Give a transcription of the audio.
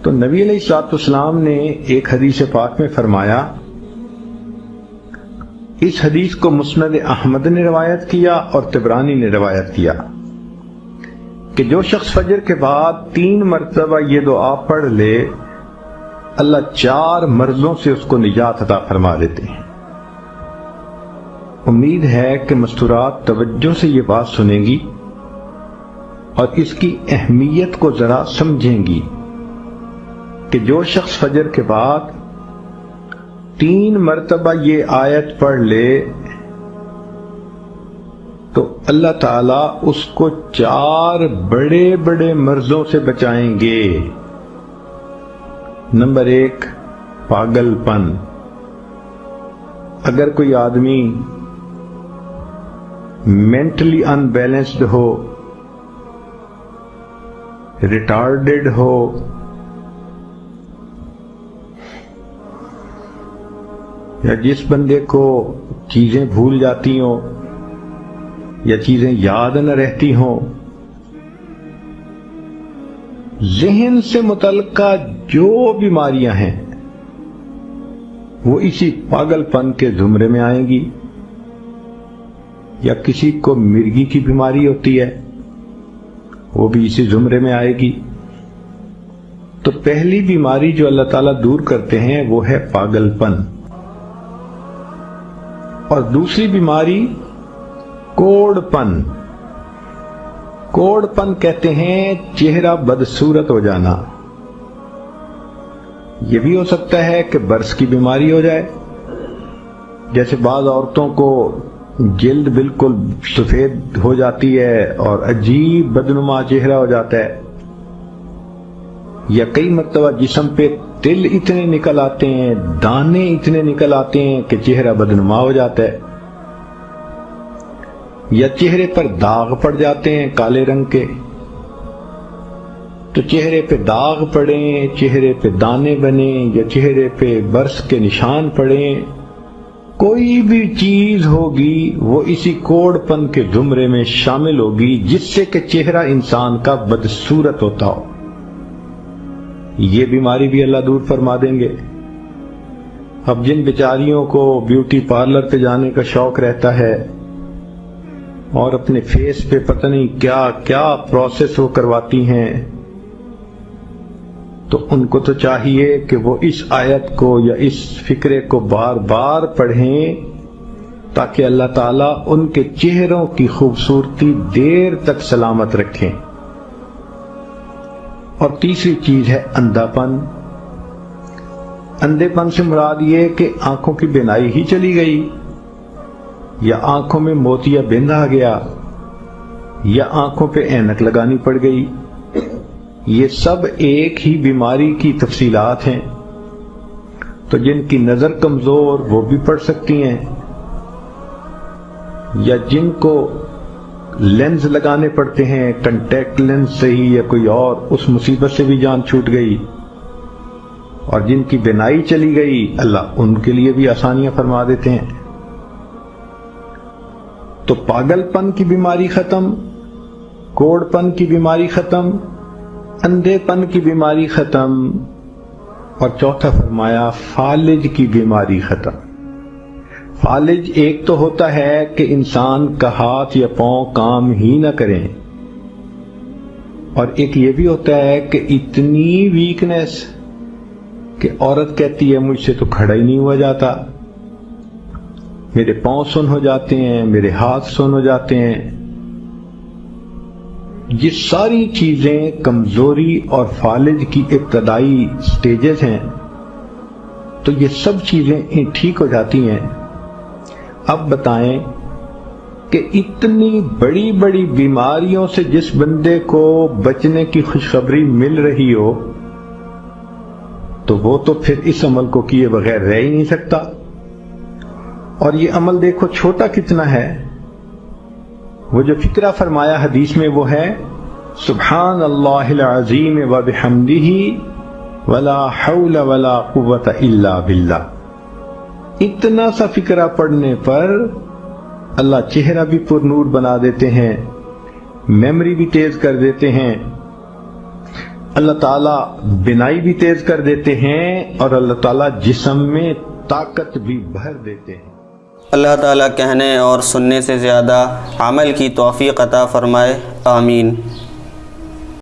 تو نبی علیہ الصلوۃ والسلام نے ایک حدیث پاک میں فرمایا، اس حدیث کو مسند احمد نے روایت کیا اور طبرانی نے روایت کیا کہ جو شخص فجر کے بعد 3 مرتبہ یہ دعا پڑھ لے، اللہ 4 مرضوں سے اس کو نجات عطا فرما دیتے ہیں۔ امید ہے کہ مستورات توجہ سے یہ بات سنیں گی اور اس کی اہمیت کو ذرا سمجھیں گی کہ جو شخص فجر کے بعد 3 مرتبہ یہ آیت پڑھ لے تو اللہ تعالیٰ اس کو 4 بڑے بڑے مرضوں سے بچائیں گے۔ نمبر 1، پاگل پن۔ اگر کوئی آدمی مینٹلی ان بیلنسڈ ہو، ریٹارڈڈ ہو، یا جس بندے کو چیزیں بھول جاتی ہوں یا چیزیں یاد نہ رہتی ہوں، ذہن سے متعلقہ جو بیماریاں ہیں وہ اسی پاگل پن کے زمرے میں آئیں گی۔ یا کسی کو مرگی کی بیماری ہوتی ہے، وہ بھی اسی زمرے میں آئے گی۔ تو پہلی بیماری جو اللہ تعالیٰ دور کرتے ہیں وہ ہے پاگل پن، اور دوسری بیماری کوڑ پن۔ کوڑ پن کہتے ہیں چہرہ بدصورت ہو جانا۔ یہ بھی ہو سکتا ہے کہ برس کی بیماری ہو جائے، جیسے بعض عورتوں کو جلد بالکل سفید ہو جاتی ہے اور عجیب بدنما چہرہ ہو جاتا ہے، یا کئی مرتبہ جسم پہ تل اتنے نکل آتے ہیں، دانے اتنے نکل آتے ہیں کہ چہرہ بدنما ہو جاتا ہے، یا چہرے پر داغ پڑ جاتے ہیں کالے رنگ کے۔ تو چہرے پہ داغ پڑیں، چہرے پہ دانے بنیں، یا چہرے پہ برس کے نشان پڑیں، کوئی بھی چیز ہوگی وہ اسی کوڑ پن کے زمرے میں شامل ہوگی، جس سے کہ چہرہ انسان کا بدصورت ہوتا ہو۔ یہ بیماری بھی اللہ دور فرما دیں گے۔ اب جن بیچاریوں کو بیوٹی پارلر پہ جانے کا شوق رہتا ہے اور اپنے فیس پہ پتہ نہیں کیا کیا پروسیس وہ کرواتی ہیں، تو ان کو تو چاہیے کہ وہ اس آیت کو یا اس فکرے کو بار بار پڑھیں تاکہ اللہ تعالیٰ ان کے چہروں کی خوبصورتی دیر تک سلامت رکھیں۔ اور تیسری چیز ہے اندھا پن۔ اندھے پن سے مراد یہ کہ آنکھوں کی بینائی ہی چلی گئی، یا آنکھوں میں موتیا بند آ گیا، یا آنکھوں پہ اینک لگانی پڑ گئی۔ یہ سب ایک ہی بیماری کی تفصیلات ہیں۔ تو جن کی نظر کمزور وہ بھی پڑھ سکتی ہیں، یا جن کو لینز لگانے پڑتے ہیں، کنٹیکٹ لینز سے ہی یا کوئی اور، اس مصیبت سے بھی جان چھوٹ گئی۔ اور جن کی بینائی چلی گئی، اللہ ان کے لیے بھی آسانیاں فرما دیتے ہیں۔ تو پاگل پن کی بیماری ختم، کوڑ پن کی بیماری ختم، اندھے پن کی بیماری ختم، اور چوتھا فرمایا فالج کی بیماری ختم۔ فالج ایک تو ہوتا ہے کہ انسان کا ہاتھ یا پاؤں کام ہی نہ کریں، اور ایک یہ بھی ہوتا ہے کہ اتنی ویکنس کہ عورت کہتی ہے مجھ سے تو کھڑا ہی نہیں ہوا جاتا، میرے پاؤں سن ہو جاتے ہیں، میرے ہاتھ سن ہو جاتے ہیں۔ یہ ساری چیزیں کمزوری اور فالج کی ابتدائی سٹیجز ہیں۔ تو یہ سب چیزیں ٹھیک ہو جاتی ہیں۔ اب بتائیں کہ اتنی بڑی بڑی بیماریوں سے جس بندے کو بچنے کی خوشخبری مل رہی ہو، تو وہ تو پھر اس عمل کو کیے بغیر رہ ہی نہیں سکتا۔ اور یہ عمل دیکھو چھوٹا کتنا ہے۔ وہ جو فکرہ فرمایا حدیث میں وہ ہے سبحان اللہ العظیم وبحمدہ ولا حول ولا قوة الا باللہ۔ اتنا سا فکرہ پڑھنے پر اللہ چہرہ بھی پر نور بنا دیتے ہیں، میموری بھی تیز کر دیتے ہیں، اللہ تعالیٰ بینائی بھی تیز کر دیتے ہیں اور اللہ تعالیٰ جسم میں طاقت بھی بھر دیتے ہیں۔ اللہ تعالیٰ کہنے اور سننے سے زیادہ عمل کی توفیق عطا فرمائے، آمین۔